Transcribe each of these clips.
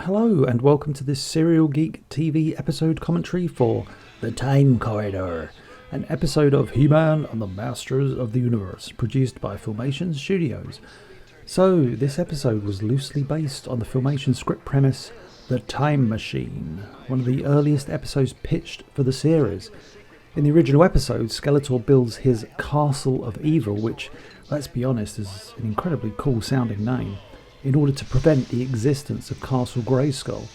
Hello and welcome to this Serial Geek TV episode commentary for The Time Corridor, an episode of He-Man and the Masters of the Universe, produced by Filmation Studios. So, this episode was loosely based on the Filmation script premise, The Time Machine, one of the earliest episodes pitched for the series. In the original episode, Skeletor builds his Castle of Evil, which, let's be honest, is an incredibly cool sounding name, in order to prevent the existence of Castle Grayskull.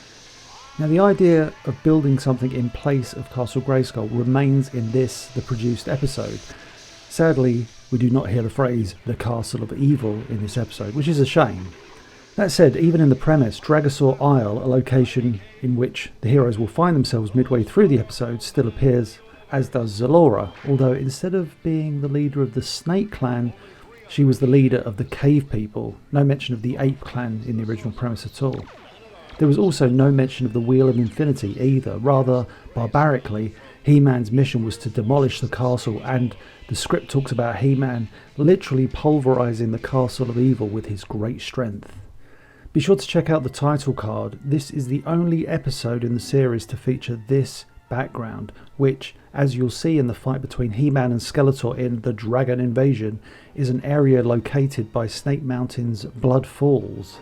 Now, the idea of building something in place of Castle Grayskull remains in the produced episode. Sadly, we do not hear the phrase, the Castle of Evil, in this episode, which is a shame. That said, even in the premise, Dragosaur Isle, a location in which the heroes will find themselves midway through the episode, still appears, as does Zalora, although instead of being the leader of the Snake Clan, she was the leader of the Cave People. No mention of the Ape Clan in the original premise at all. There was also no mention of the Wheel of Infinity either. Rather, barbarically, He-Man's mission was to demolish the castle, and the script talks about He-Man literally pulverizing the Castle of Evil with his great strength. Be sure to check out the title card. This is the only episode in the series to feature this background, which, as you'll see in the fight between He-Man and Skeletor in The Dragon Invasion, is an area located by Snake Mountain's Blood Falls.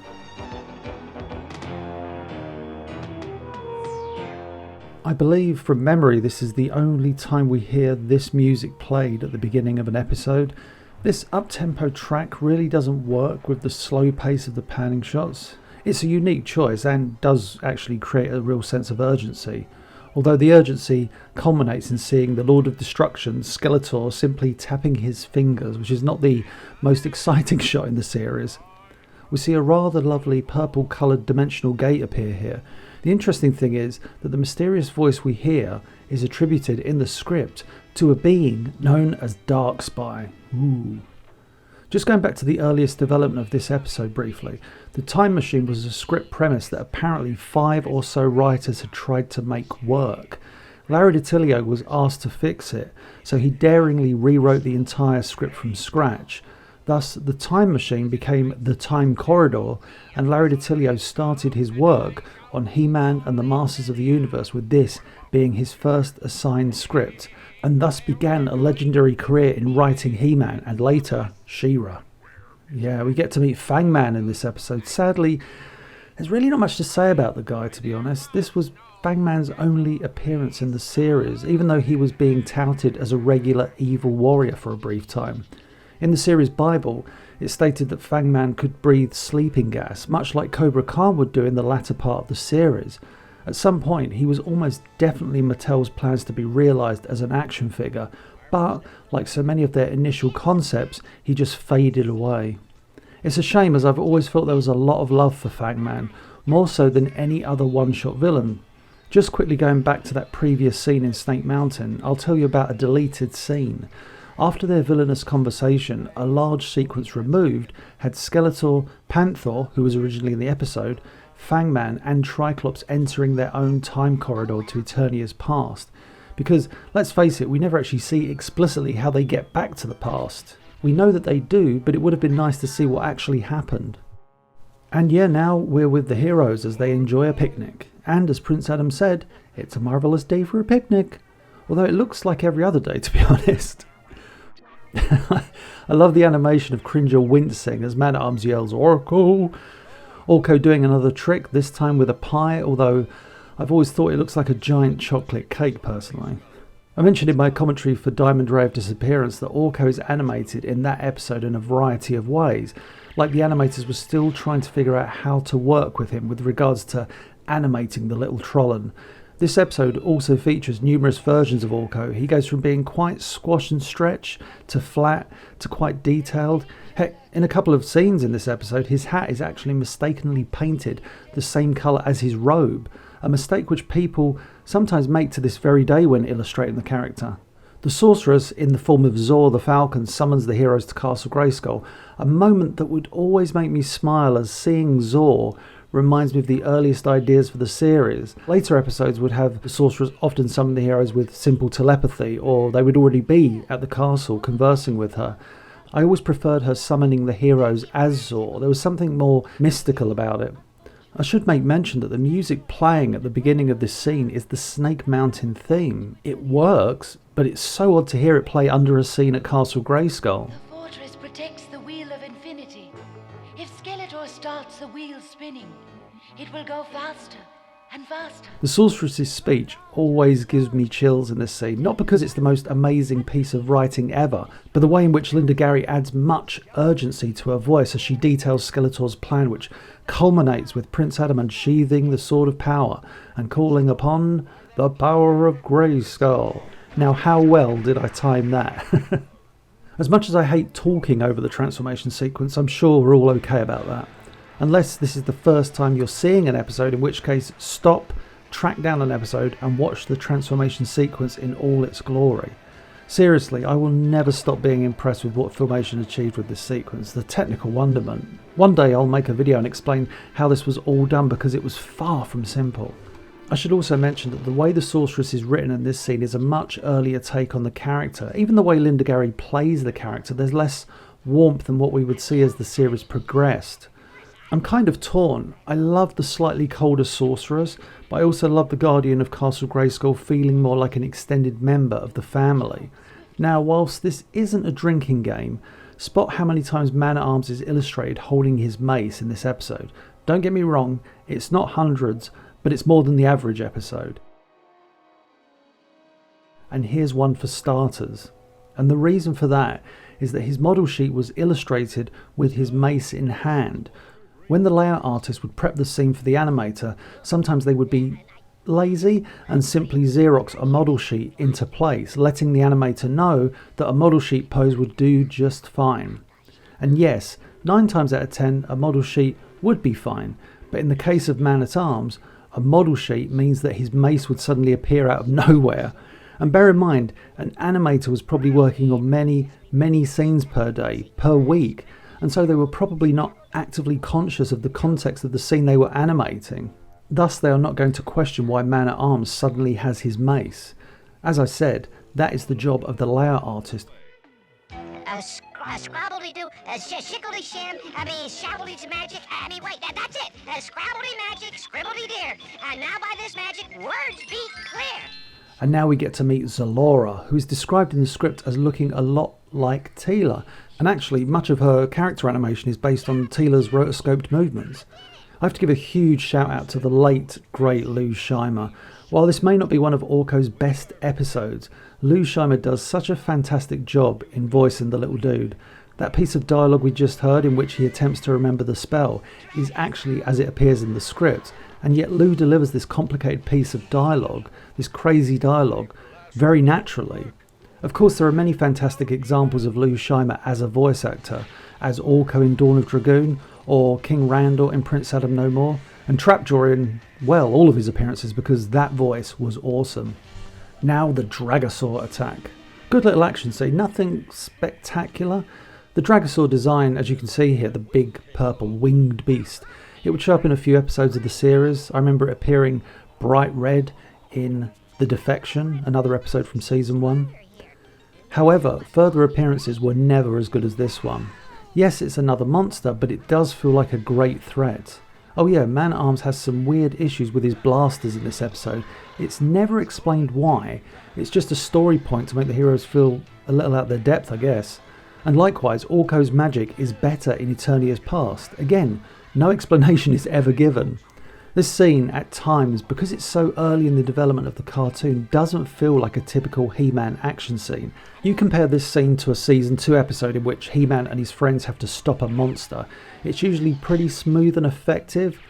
I believe from memory this is the only time we hear this music played at the beginning of an episode. This up-tempo track really doesn't work with the slow pace of the panning shots. It's a unique choice and does actually create a real sense of urgency. Although the urgency culminates in seeing the Lord of Destruction, Skeletor, simply tapping his fingers, which is not the most exciting shot in the series. We see a rather lovely purple-coloured dimensional gate appear here. The interesting thing is that the mysterious voice we hear is attributed in the script to a being known as Dark Spy. Ooh. Just going back to the earliest development of this episode briefly, The Time Machine was a script premise that apparently 5 or so writers had tried to make work. Larry DiTillio was asked to fix it, so he daringly rewrote the entire script from scratch. Thus, The Time Machine became The Time Corridor, and Larry DiTillio started his work on He-Man and the Masters of the Universe, with this being his first assigned script, and thus began a legendary career in writing He-Man and later She-Ra. Yeah, we get to meet Fangman in this episode. Sadly, there's really not much to say about the guy, to be honest. This was Fangman's only appearance in the series, even though he was being touted as a regular evil warrior for a brief time. In the series Bible, it stated that Fangman could breathe sleeping gas, much like Cobra Khan would do in the latter part of the series. At some point, he was almost definitely Mattel's plans to be realised as an action figure, but, like so many of their initial concepts, he just faded away. It's a shame, as I've always felt there was a lot of love for Fangman, more so than any other one-shot villain. Just quickly going back to that previous scene in Snake Mountain, I'll tell you about a deleted scene. After their villainous conversation, a large sequence removed had Skeletor, Panther, who was originally in the episode, Fangman and Triclops entering their own time corridor to Eternia's past. Because, let's face it, we never actually see explicitly how they get back to the past. We know that they do, but it would have been nice to see what actually happened. And yeah, now we're with the heroes as they enjoy a picnic. And as Prince Adam said, it's a marvellous day for a picnic. Although it looks like every other day, to be honest. I love the animation of Cringer wincing as Man-at-Arms yells, "Orko!" Orko doing another trick, this time with a pie, although I've always thought it looks like a giant chocolate cake personally. I mentioned in my commentary for Diamond Ray of Disappearance that Orko is animated in that episode in a variety of ways, like the animators were still trying to figure out how to work with him with regards to animating the little Trollon. This episode also features numerous versions of Orko. He goes from being quite squash and stretch to flat to quite detailed. Heck, in a couple of scenes in this episode, his hat is actually mistakenly painted the same colour as his robe, a mistake which people sometimes make to this very day when illustrating the character. The sorceress, in the form of Zor the Falcon, summons the heroes to Castle Grayskull, a moment that would always make me smile, as seeing Zor reminds me of the earliest ideas for the series. Later episodes would have the sorceress often summon the heroes with simple telepathy, or they would already be at the castle conversing with her. I always preferred her summoning the heroes as Zor. There was something more mystical about it. I should make mention that the music playing at the beginning of this scene is the Snake Mountain theme. It works, but it's so odd to hear it play under a scene at Castle Grayskull. The fortress protects the Wheel of Infinity. If Skeletor starts the wheel spinning, it will go faster and faster. The sorceress's speech always gives me chills in this scene, not because it's the most amazing piece of writing ever, but the way in which Linda Gary adds much urgency to her voice as she details Skeletor's plan, which culminates with Prince Adam unsheathing the Sword of Power and calling upon the power of Grayskull. Now, how well did I time that? As much as I hate talking over the transformation sequence, I'm sure we're all okay about that. Unless this is the first time you're seeing an episode, in which case stop, track down an episode and watch the transformation sequence in all its glory. Seriously, I will never stop being impressed with what Filmation achieved with this sequence, the technical wonderment. One day I'll make a video and explain how this was all done, because it was far from simple. I should also mention that the way the sorceress is written in this scene is a much earlier take on the character. Even the way Linda Gary plays the character, there's less warmth than what we would see as the series progressed. I'm kind of torn. I love the slightly colder sorceress, but I also love the Guardian of Castle Grayskull feeling more like an extended member of the family. Now, whilst this isn't a drinking game, spot how many times Man-at-Arms is illustrated holding his mace in this episode. Don't get me wrong, it's not hundreds, but it's more than the average episode. And here's one for starters. And the reason for that is that his model sheet was illustrated with his mace in hand. When the layout artist would prep the scene for the animator, sometimes they would be lazy and simply Xerox a model sheet into place, letting the animator know that a model sheet pose would do just fine. And yes, 9 times out of 10 a model sheet would be fine, but in the case of Man-at-Arms, a model sheet means that his mace would suddenly appear out of nowhere. And bear in mind, an animator was probably working on many scenes per day, per week, and so they were probably not actively conscious of the context of the scene they were animating. Thus, they are not going to question why Man-at-Arms suddenly has his mace. As I said, that is the job of the layout artist. Scrabbledy-doo, shickledy-sham, shabbledy magic, wait, that's it. Scrabbledy magic, scribbledy-dear. And now by this magic, words be clear. And now we get to meet Zalora, who is described in the script as looking a lot like Teela. And actually, much of her character animation is based on Teela's rotoscoped movements. I have to give a huge shout out to the late, great Lou Scheimer. While this may not be one of Orko's best episodes, Lou Scheimer does such a fantastic job in voicing the little dude. That piece of dialogue we just heard, in which he attempts to remember the spell, is actually as it appears in the script. And yet Lou delivers this complicated piece of dialogue, this crazy dialogue, very naturally. Of course, there are many fantastic examples of Lou Scheimer as a voice actor, as Orko in Dawn of Dragoon, or King Randall in Prince Adam No More, and Trapjaw in, well, all of his appearances, because that voice was awesome. Now the Dragosaur attack. Good little action scene, nothing spectacular. The Dragosaur design, as you can see here, the big purple winged beast, it would show up in a few episodes of the series. I remember it appearing bright red in The Defection, another episode from season 1. However, further appearances were never as good as this one. Yes, it's another monster, but it does feel like a great threat. Oh yeah, Man-at-Arms has some weird issues with his blasters in this episode. It's never explained why. It's just a story point to make the heroes feel a little out of their depth, I guess. And likewise, Orko's magic is better in Eternia's past. Again, no explanation is ever given. This scene, at times, because it's so early in the development of the cartoon, doesn't feel like a typical He-Man action scene. You compare this scene to a season 2 episode in which He-Man and his friends have to stop a monster. It's usually pretty smooth and effective.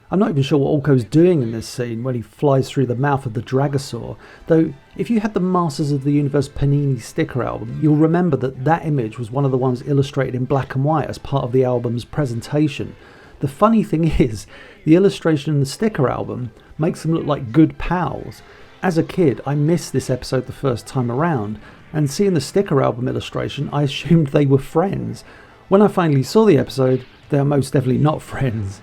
I'm not even sure what Orko's doing in this scene when he flies through the mouth of the Dragosaur, though if you had the Masters of the Universe Panini sticker album, you'll remember that that image was one of the ones illustrated in black and white as part of the album's presentation. The funny thing is, the illustration in the sticker album makes them look like good pals. As a kid, I missed this episode the first time around, and seeing the sticker album illustration, I assumed they were friends. When I finally saw the episode, they are most definitely not friends.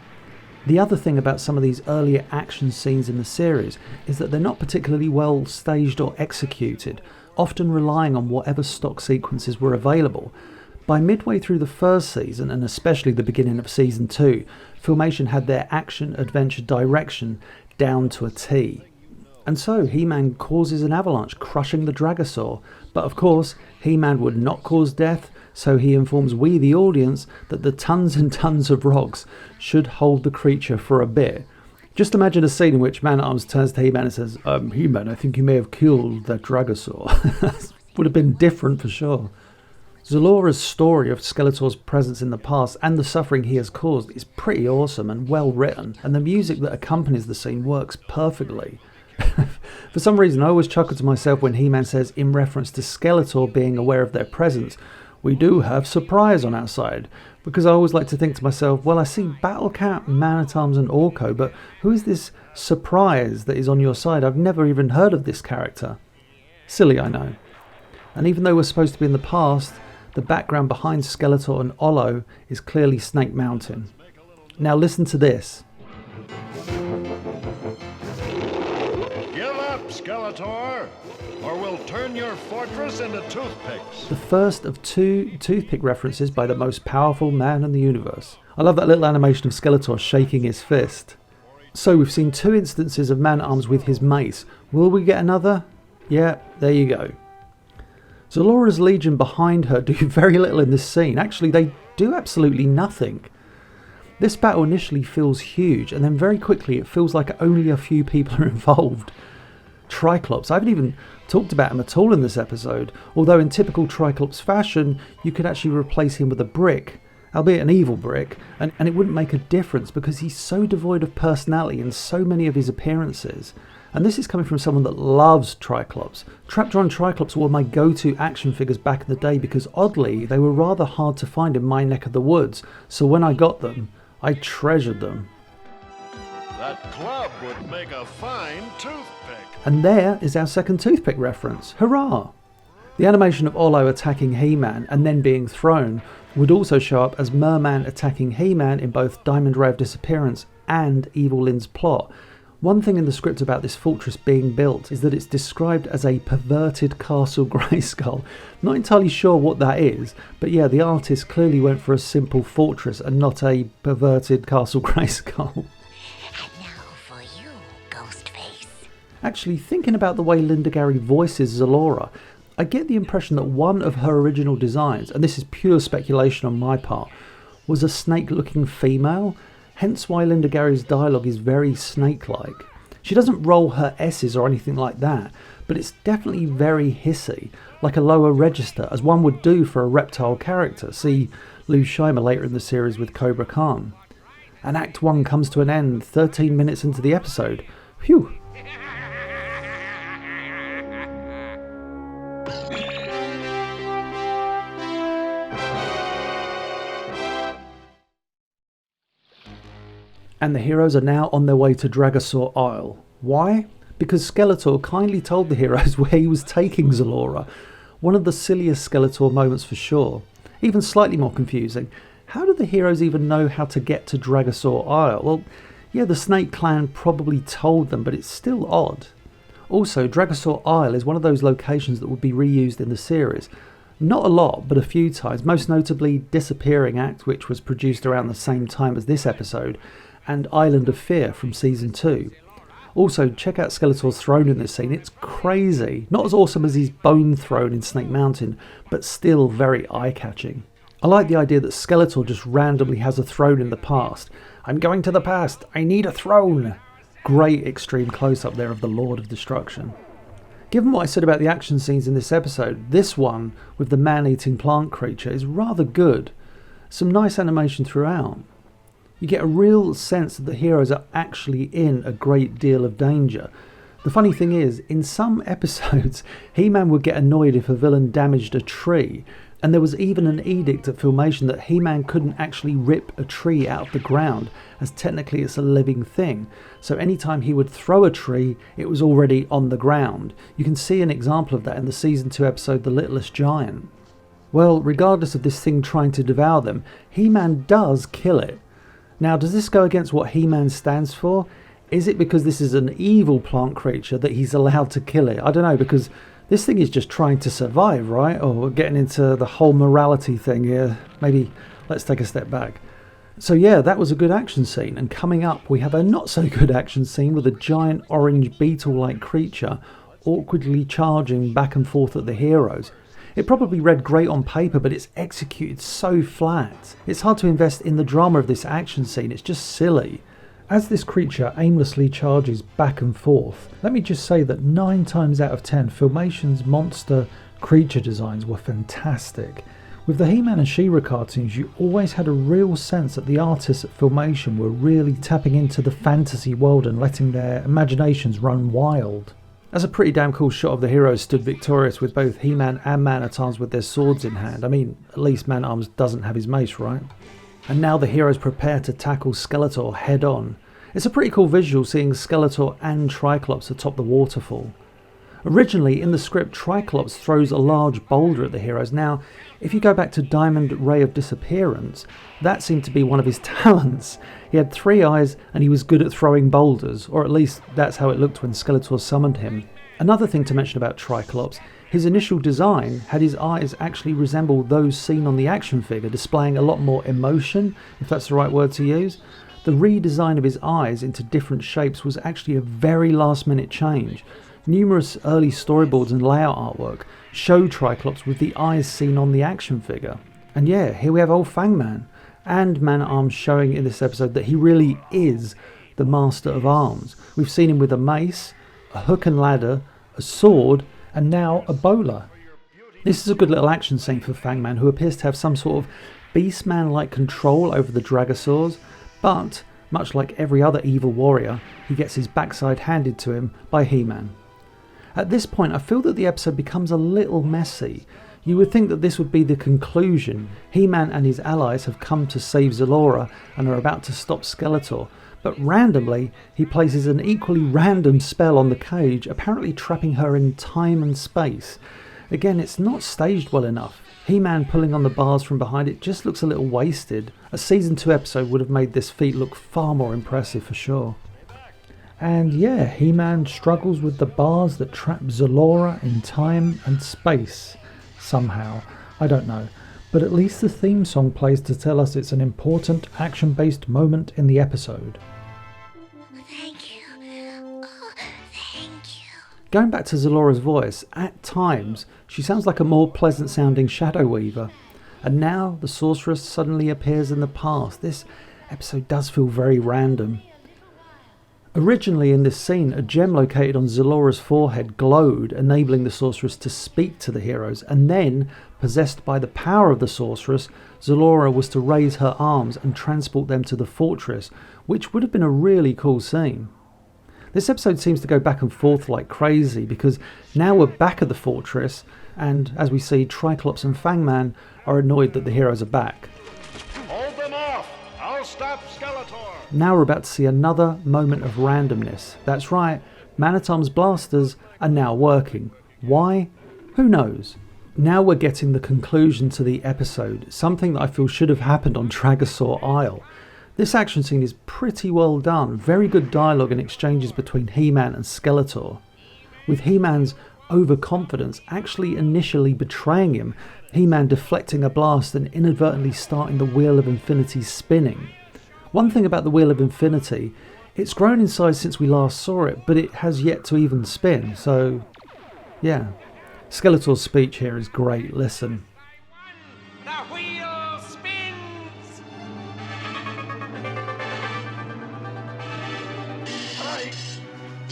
The other thing about some of these earlier action scenes in the series is that they're not particularly well staged or executed, often relying on whatever stock sequences were available. By midway through the first season, and especially the beginning of season 2, Filmation had their action-adventure direction down to a T. And so He-Man causes an avalanche, crushing the Dragosaur. But of course, He-Man would not cause death, so he informs we, the audience, that the tons and tons of rocks should hold the creature for a bit. Just imagine a scene in which Man-at-Arms turns to He-Man and says, He-Man, I think you may have killed that Dragosaur. Would have been different for sure. Zalora's story of Skeletor's presence in the past and the suffering he has caused is pretty awesome and well written, and the music that accompanies the scene works perfectly. For some reason I always chuckle to myself when He-Man says, in reference to Skeletor being aware of their presence, we do have surprise on our side, because I always like to think to myself, well, I see Battle Cat, Man-at-Arms and Orko, but who is this surprise that is on your side? I've never even heard of this character. Silly, I know. And even though we're supposed to be in the past, the background behind Skeletor and Olo is clearly Snake Mountain. Now listen to this. Give up, Skeletor, or we'll turn your fortress into toothpicks. The first of 2 toothpick references by the most powerful man in the universe. I love that little animation of Skeletor shaking his fist. So we've seen 2 instances of Man-at-Arms with his mace. Will we get another? Yeah, there you go. Zalora's legion behind her do very little in this scene. Actually, they do absolutely nothing. This battle initially feels huge, and then very quickly it feels like only a few people are involved. Triclops, I haven't even talked about him at all in this episode, although in typical Triclops fashion, you could actually replace him with a brick, albeit an evil brick, and it wouldn't make a difference because he's so devoid of personality in so many of his appearances. And this is coming from someone that loves Triclops. Trapjaw and Triclops were my go-to action figures back in the day because oddly, they were rather hard to find in my neck of the woods. So when I got them, I treasured them. That club would make a fine toothpick. And there is our second toothpick reference. Hurrah! The animation of Olo attacking He-Man and then being thrown would also show up as Merman attacking He-Man in both Diamond Ray of Disappearance and Evil Lyn's plot. One thing in the script about this fortress being built is that it's described as a perverted Castle Grayskull. Not entirely sure what that is, but yeah, the artist clearly went for a simple fortress and not a perverted Castle Grayskull. And now for you, Ghostface. Actually, thinking about the way Linda Gary voices Zalora, I get the impression that one of her original designs, and this is pure speculation on my part, was a snake-looking female. Hence why Linda Gary's dialogue is very snake-like. She doesn't roll her S's or anything like that, but it's definitely very hissy, like a lower register, as one would do for a reptile character. See Lou Scheimer later in the series with Cobra Khan. And Act 1 comes to an end 13 minutes into the episode. Phew! And the heroes are now on their way to Dragosaur Isle. Why? Because Skeletor kindly told the heroes where he was taking Zalora. One of the silliest Skeletor moments for sure. Even slightly more confusing. How do the heroes even know how to get to Dragosaur Isle? Well, yeah, the Snake Clan probably told them, but it's still odd. Also, Dragosaur Isle is one of those locations that would be reused in the series. Not a lot, but a few times, most notably Disappearing Act, which was produced around the same time as this episode, and Island of Fear from Season 2. Also, check out Skeletor's throne in this scene, it's crazy. Not as awesome as his bone throne in Snake Mountain, but still very eye-catching. I like the idea that Skeletor just randomly has a throne in the past. I'm going to the past, I need a throne! Great extreme close-up there of the Lord of Destruction. Given what I said about the action scenes in this episode, this one, with the man-eating plant creature, is rather good. Some nice animation throughout. You get a real sense that the heroes are actually in a great deal of danger. The funny thing is, in some episodes, He-Man would get annoyed if a villain damaged a tree, and there was even an edict at Filmation that He-Man couldn't actually rip a tree out of the ground, as technically it's a living thing. So anytime he would throw a tree, it was already on the ground. You can see an example of that in the Season 2 episode The Littlest Giant. Well, regardless of this thing trying to devour them, He-Man does kill it. Now, does this go against what He-Man stands for? Is it because this is an evil plant creature that he's allowed to kill it? I don't know, because This thing is just trying to survive, right? Oh, we're getting into the whole morality thing here. Maybe let's take a step back. So yeah, that was a good action scene, and coming up we have a not so good action scene with a giant orange beetle-like creature awkwardly charging back and forth at the heroes. It probably read great on paper, but it's executed so flat. It's hard to invest in the drama of this action scene, it's just silly. As this creature aimlessly charges back and forth, let me just say that 9 times out of 10 Filmation's monster creature designs were fantastic. With the He-Man and She-Ra cartoons, you always had a real sense that the artists at Filmation were really tapping into the fantasy world and letting their imaginations run wild. That's a pretty damn cool shot of the heroes stood victorious with both He-Man and Man-at-Arms with their swords in hand. I mean, at least Man-at-Arms doesn't have his mace, right? And now the heroes prepare to tackle Skeletor head on. It's a pretty cool visual seeing Skeletor and Triclops atop the waterfall. Originally, in the script, Triclops throws a large boulder at the heroes. Now, if you go back to Diamond Ray of Disappearance, that seemed to be one of his talents. He had 3 eyes and he was good at throwing boulders, or at least that's how it looked when Skeletor summoned him. Another thing to mention about Triclops, his initial design had his eyes actually resemble those seen on the action figure, displaying a lot more emotion, if that's the right word to use. The redesign of his eyes into different shapes was actually a very last minute change. Numerous early storyboards and layout artwork show Triclops with the eyes seen on the action figure. And yeah, here we have old Fangman and Man-at-Arms showing in this episode that he really is the master of arms. We've seen him with a mace, a hook and ladder, a sword, and now a bowler. This is a good little action scene for Fangman, who appears to have some sort of Beastman-like control over the Dragosaurs, but much like every other evil warrior, he gets his backside handed to him by He-Man. At this point, I feel that the episode becomes a little messy. You would think that this would be the conclusion. He-Man and his allies have come to save Zalora and are about to stop Skeletor, but randomly, he places an equally random spell on the cage, apparently trapping her in time and space. Again, it's not staged well enough. He-Man pulling on the bars from behind it just looks a little wasted. A season 2 episode would have made this feat look far more impressive for sure. And yeah, He-Man struggles with the bars that trap Zalora in time and space. Somehow. I don't know. But at least the theme song plays to tell us it's an important action-based moment in the episode. Thank you. Oh, thank you. Going back to Zalora's voice, at times she sounds like a more pleasant sounding Shadow Weaver. And now the sorceress suddenly appears in the past. This episode does feel very random. Originally in this scene, a gem located on Zalora's forehead glowed, enabling the sorceress to speak to the heroes, and then, possessed by the power of the sorceress, Zalora was to raise her arms and transport them to the fortress, which would have been a really cool scene. This episode seems to go back and forth like crazy, because now we're back at the fortress, and as we see, Triclops and Fangman are annoyed that the heroes are back. Hold them off! I'll stop Skeletor! Now we're about to see another moment of randomness. That's right, Man-at-Arms blasters are now working. Why? Who knows? Now we're getting the conclusion to the episode, something that I feel should have happened on Dragosaur Isle. This action scene is pretty well done, very good dialogue and exchanges between He-Man and Skeletor. With He-Man's overconfidence actually initially betraying him, He-Man deflecting a blast and inadvertently starting the Wheel of Infinity spinning. One thing about the Wheel of Infinity, it's grown in size since we last saw it, but it has yet to even spin, so yeah. Skeletor's speech here is great, listen. The wheel spins!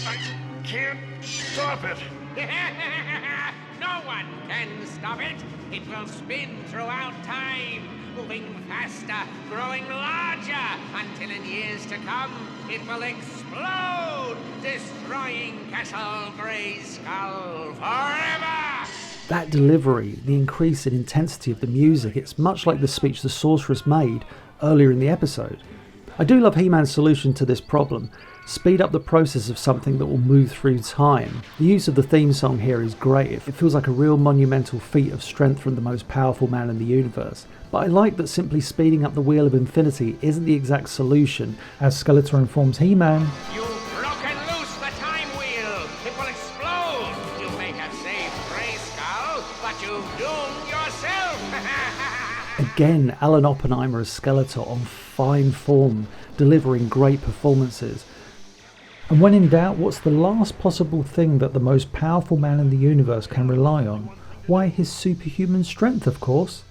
I can't stop it. No one can stop it. It will spin throughout time, moving faster, growing larger, until in years to come it will explode, destroying Castle Grayskull forever! That delivery, the increase in intensity of the music, it's much like the speech the sorceress made earlier in the episode. I do love He-Man's solution to this problem. Speed up the process of something that will move through time. The use of the theme song here is great. It feels like a real monumental feat of strength from the most powerful man in the universe. But I like that simply speeding up the Wheel of Infinity isn't the exact solution, as Skeletor informs He-Man. You've broken loose the time wheel. It will explode. You may have saved but you've doomed yourself. Again, Alan Oppenheimer as Skeletor on fine form, delivering great performances. And when in doubt, what's the last possible thing that the most powerful man in the universe can rely on? Why, his superhuman strength, of course.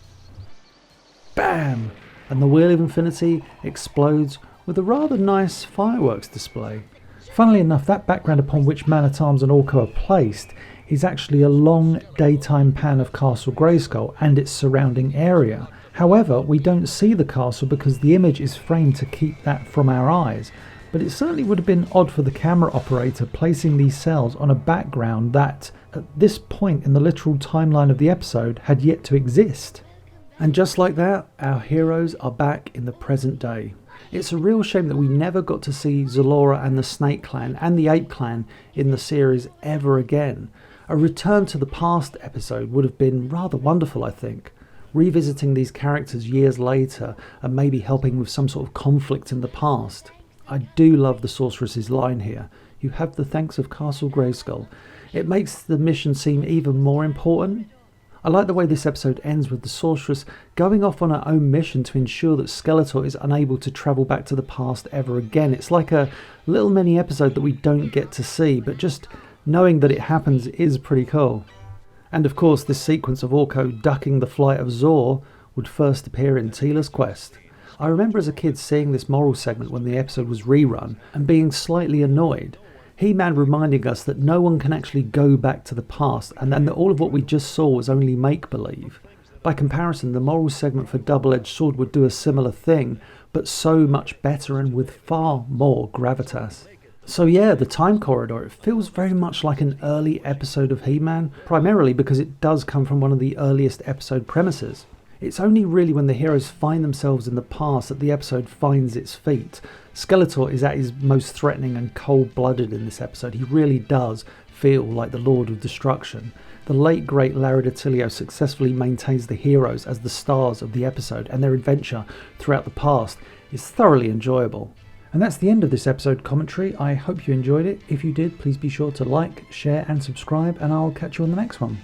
Bam! And the Wheel of Infinity explodes with a rather nice fireworks display. Funnily enough, that background upon which Man-at-Arms and Orko are placed is actually a long daytime pan of Castle Grayskull and its surrounding area. However, we don't see the castle because the image is framed to keep that from our eyes. But it certainly would have been odd for the camera operator placing these cells on a background that, at this point in the literal timeline of the episode, had yet to exist. And just like that, our heroes are back in the present day. It's a real shame that we never got to see Zalora and the Snake Clan and the Ape Clan in the series ever again. A return to the past episode would have been rather wonderful, I think. Revisiting these characters years later and maybe helping with some sort of conflict in the past. I do love the Sorceress's line here. You have the thanks of Castle Grayskull. It makes the mission seem even more important. I like the way this episode ends with the Sorceress going off on her own mission to ensure that Skeletor is unable to travel back to the past ever again. It's like a little mini episode that we don't get to see, but just knowing that it happens is pretty cool. And of course, this sequence of Orko ducking the flight of Zor would first appear in Teela's quest. I remember as a kid seeing this moral segment when the episode was rerun and being slightly annoyed. He-Man reminding us that no one can actually go back to the past and that all of what we just saw was only make-believe. By comparison, the moral segment for Double-Edged Sword would do a similar thing, but so much better and with far more gravitas. So yeah, the time corridor, it feels very much like an early episode of He-Man, primarily because it does come from one of the earliest episode premises. It's only really when the heroes find themselves in the past that the episode finds its feet. Skeletor is at his most threatening and cold-blooded in this episode. He really does feel like the Lord of Destruction. The late great Larry DiTilio successfully maintains the heroes as the stars of the episode, and their adventure throughout the past is thoroughly enjoyable. And that's the end of this episode commentary. I hope you enjoyed it. If you did, please be sure to like, share and subscribe, and I'll catch you on the next one.